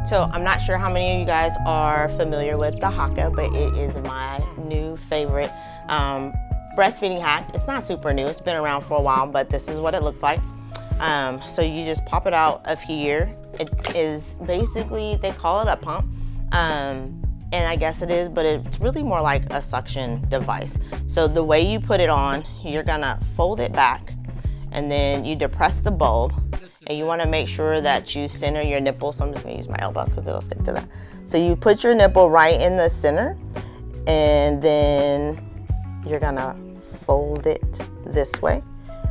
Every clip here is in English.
So I'm not sure how many of you guys are familiar with the Haakaa, but it is my new favorite breastfeeding hack. It's not super new, it's been around for a while, but this is what it looks like. So you just pop it out of here. It is basically, they call it a pump, and I guess it is, but it's really more like a suction device. So the way you put it on, you're gonna fold it back, and then you depress the bulb, and you wanna make sure that you center your nipple. So I'm just gonna use my elbow because it'll stick to that. So you put your nipple right in the center, and then you're gonna fold it this way,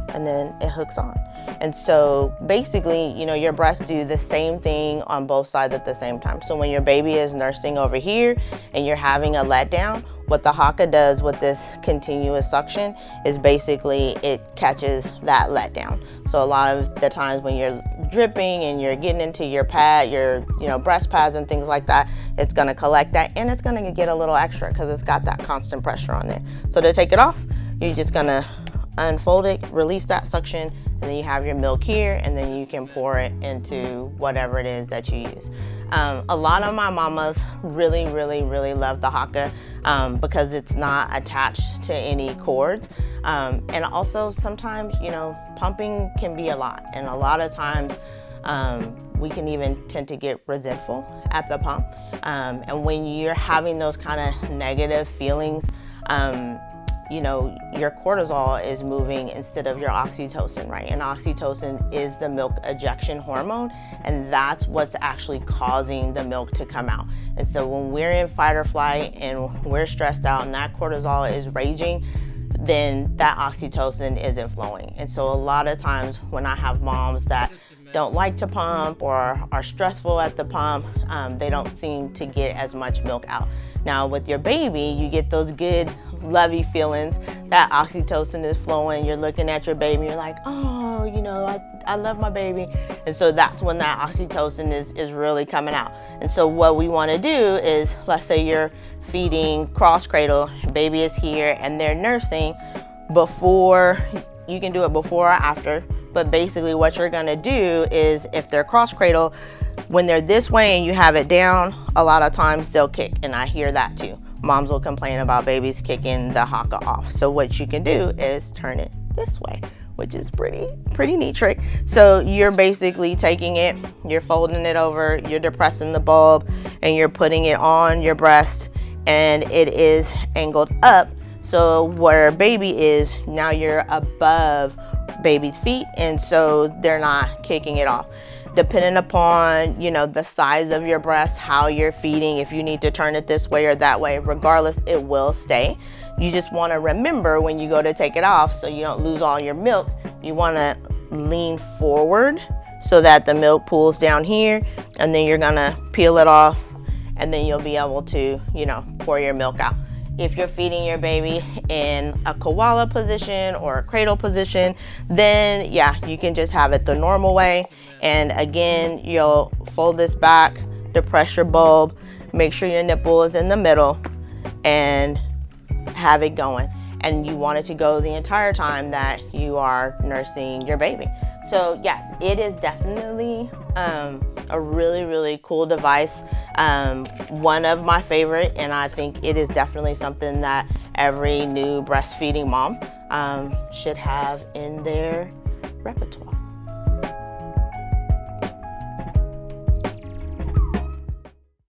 and then it hooks on. And so basically, you know, your breasts do the same thing on both sides at the same time. So when your baby is nursing over here and you're having a letdown, what the Haakaa does with this continuous suction is basically it catches that letdown. So a lot of the times when you're dripping and you're getting into your pad, your breast pads and things like that, it's gonna collect that, and it's gonna get a little extra because it's got that constant pressure on there. So to take it off, you're just gonna unfold it, release that suction, and then you have your milk here, and then you can pour it into whatever it is that you use. A lot of my mamas really love the Haakaa because it's not attached to any cords. And also sometimes, pumping can be a lot. And a lot of times we can even tend to get resentful at the pump. And when you're having those kind of negative feelings, your cortisol is moving instead of your oxytocin, right? And oxytocin is the milk ejection hormone, and that's what's actually causing the milk to come out. And so when we're in fight or flight and we're stressed out and that cortisol is raging, then that oxytocin isn't flowing. And so a lot of times when I have moms that don't like to pump or are stressful at the pump, they don't seem to get as much milk out. Now with your baby, you get those good lovey feelings, that oxytocin is flowing, you're looking at your baby, you're like, oh, I love my baby. And so that's when that oxytocin is really coming out. And so what we wanna do is, let's say you're feeding cross cradle, baby is here and they're nursing, you can do it before or after, but basically what you're gonna do is, if they're cross cradle, when they're this way and you have it down, a lot of times they'll kick, and I hear that too. Moms will complain about babies kicking the Haakaa off. So what you can do is turn it this way, which is pretty neat trick. So you're basically taking it, you're folding it over, you're depressing the bulb, and you're putting it on your breast, and it is angled up. So where baby is, now you're above baby's feet, and so they're not kicking it off. Depending upon, the size of your breast, how you're feeding, if you need to turn it this way or that way, regardless, it will stay. You just want to remember when you go to take it off, so you don't lose all your milk, you want to lean forward so that the milk pools down here, and then you're gonna peel it off, and then you'll be able to, pour your milk out. If you're feeding your baby in a koala position or a cradle position, then yeah, you can just have it the normal way. And again, you'll fold this back, depress your bulb, make sure your nipple is in the middle, and have it going. And you want it to go the entire time that you are nursing your baby. So yeah, it is definitely a really cool device. One of my favorite, and I think it is definitely something that every new breastfeeding mom should have in their repertoire.